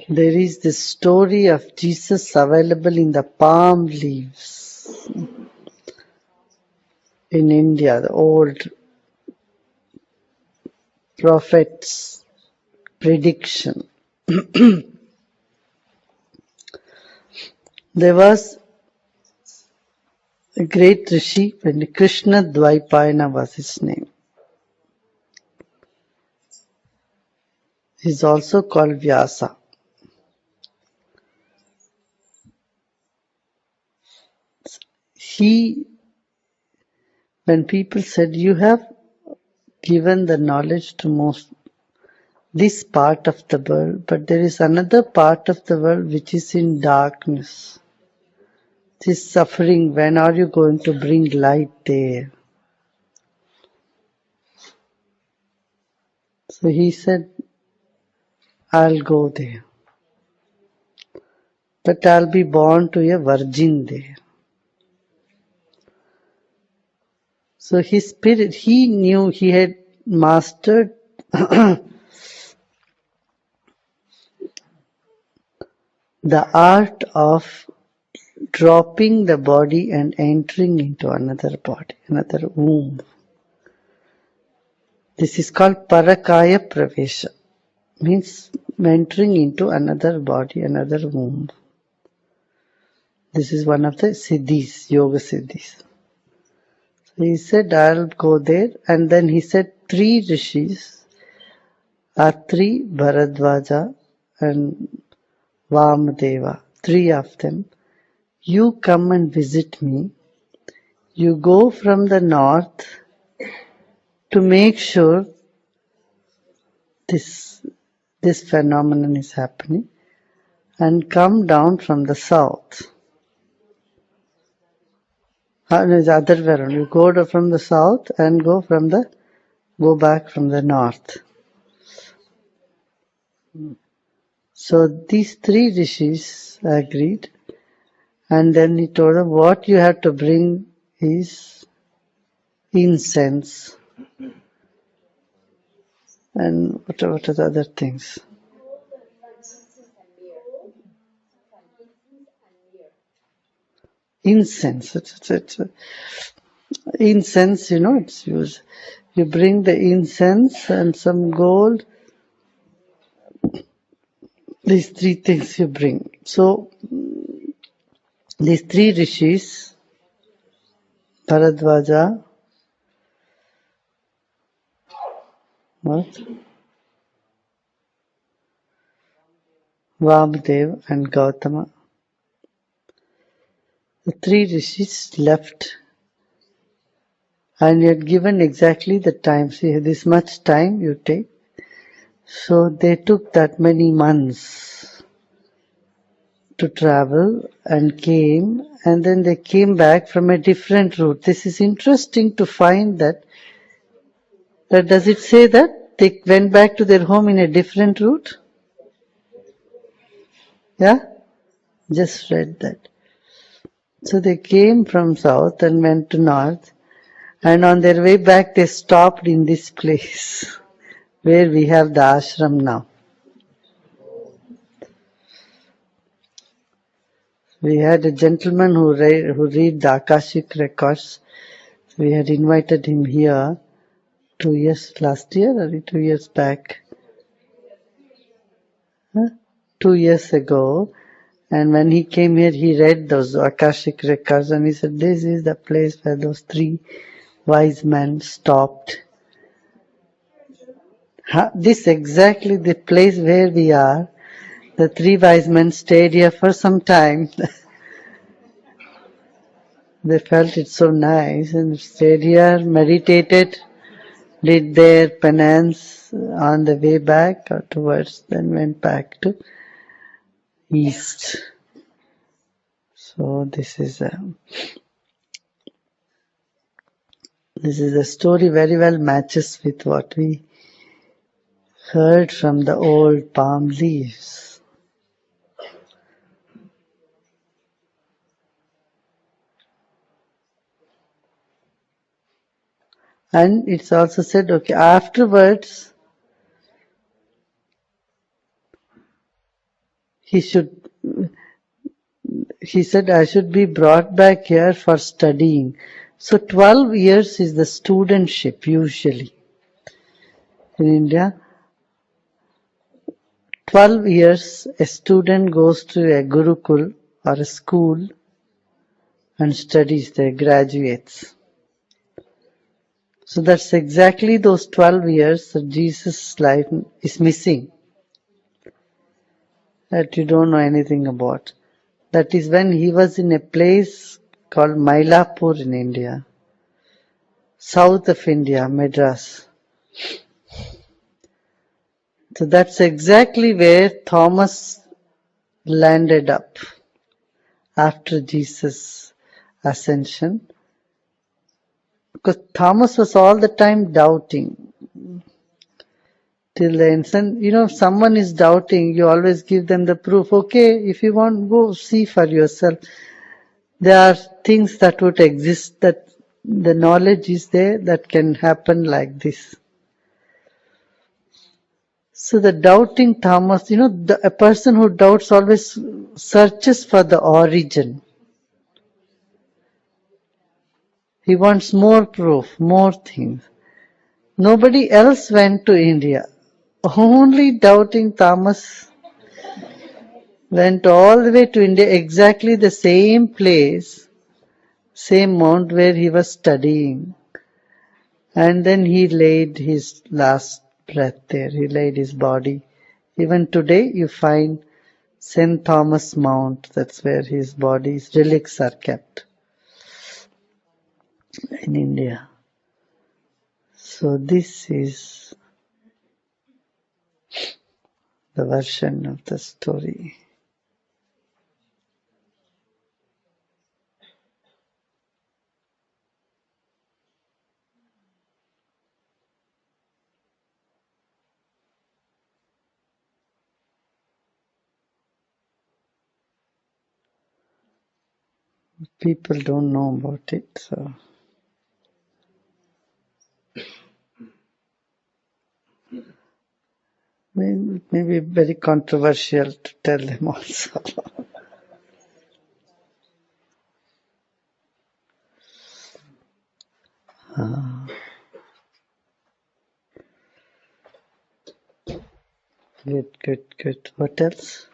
There is this story of Jesus available in the palm leaves in India, the old prophet's prediction. There was a great rishi, and Krishna Dvaipayana was his name. He is also called Vyasa. When people said, you have given the knowledge to this part of the world, but there is another part of the world which is in darkness. This suffering, when are you going to bring light there? So he said, I'll go there. But I'll be born to a virgin there. So his spirit, he knew he had mastered the art of dropping the body and entering into another body, another womb. This is called Parakaya Pravesha, means entering into another body, another womb. This is one of the siddhis, yoga siddhis. So he said, I'll go there. And then he said, 3 rishis, Atri, Bharadwaja, and Vamadeva, 3 of them. You come and visit me. You go from the north to make sure this phenomenon is happening, and come down from the south. The other way around. You go from the south and go back from the north. So these 3 rishis agreed, and then he told them what you have to bring is incense. And what are the other things? Incense. Incense, it's used. You bring the incense and some gold. These 3 things you bring. So, these 3 rishis, Bharadwaja, Vamadev and Gautama, the 3 rishis left, and you had given exactly the time. See, this much time you take. So they took that many months to travel and came, and then they came back from a different route. This is interesting to find that does it say that they went back to their home in a different route? Yeah? Just read that. So they came from south and went to north, and on their way back they stopped in this place where we have the ashram now. We had a gentleman who read the Akashic records. We had invited him here 2 years last year or 2 years back. 2 years ago. And when he came here, he read those Akashic records and he said, this is the place where those 3 wise men stopped. This exactly the place where we are. The 3 wise men stayed here for some time. They felt it so nice and stayed here, meditated, did their penance on the way back or towards, then went back to east. So this is a story very well matches with what we heard from the old palm leaves. And it's also said, okay, afterwards, he should, he said, I should be brought back here for studying. So 12 years is the studentship usually in India. 12 years a student goes to a Gurukul or a school and studies there, graduates. So that's exactly those 12 years that Jesus' life is missing, that you don't know anything about. That is when he was in a place called Mylapore in India, south of India, Madras. So that's exactly where Thomas landed up after Jesus' ascension. Because Thomas was all the time doubting till the end. And if someone is doubting, you always give them the proof. Okay, if you want, go see for yourself. There are things that would exist, that the knowledge is there, that can happen like this. So the doubting Thomas, a person who doubts always searches for the origin. He wants more proof, more things. Nobody else went to India. Only doubting Thomas went all the way to India, exactly the same place, same mount where he was studying. And then he laid his last breath there. He laid his body. Even today you find St. Thomas Mount. That's where his body's relics are kept in India. So this is the version of the story. People don't know about it, so it may be very controversial to tell them also. Good. What else?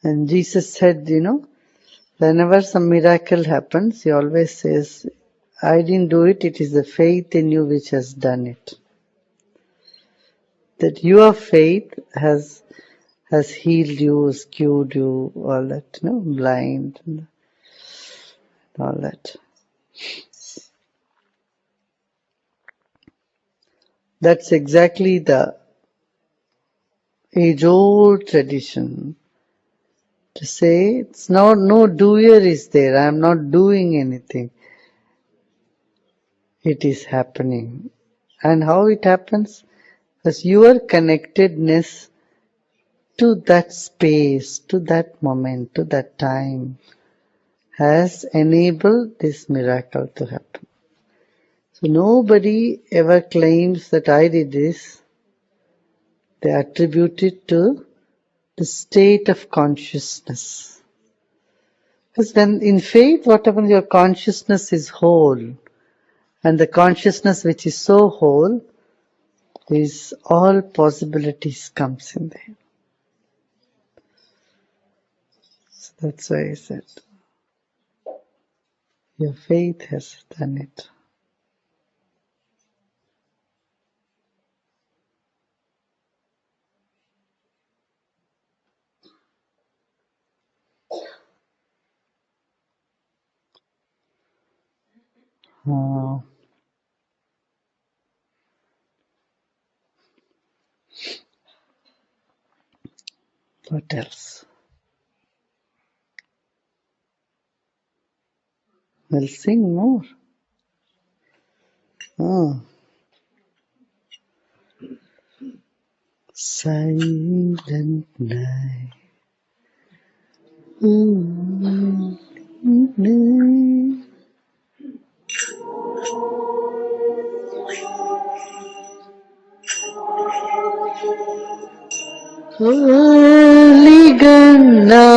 And Jesus said, whenever some miracle happens, he always says, I didn't do it, it is the faith in you which has done it. That your faith has healed you, has cured you, all that, blind and all that. That's exactly the age-old tradition. To say, it's no doer is there, I am not doing anything. It is happening. And how it happens? Because your connectedness to that space, to that moment, to that time has enabled this miracle to happen. So nobody ever claims that I did this. They attribute it to the state of consciousness. Because when in faith, what happens, your consciousness is whole. And the consciousness which is so whole is all possibilities comes in there. So that's why I said, your faith has done it. Uh, what else? We'll sing more. Oh. Silent night. Holy Ganga,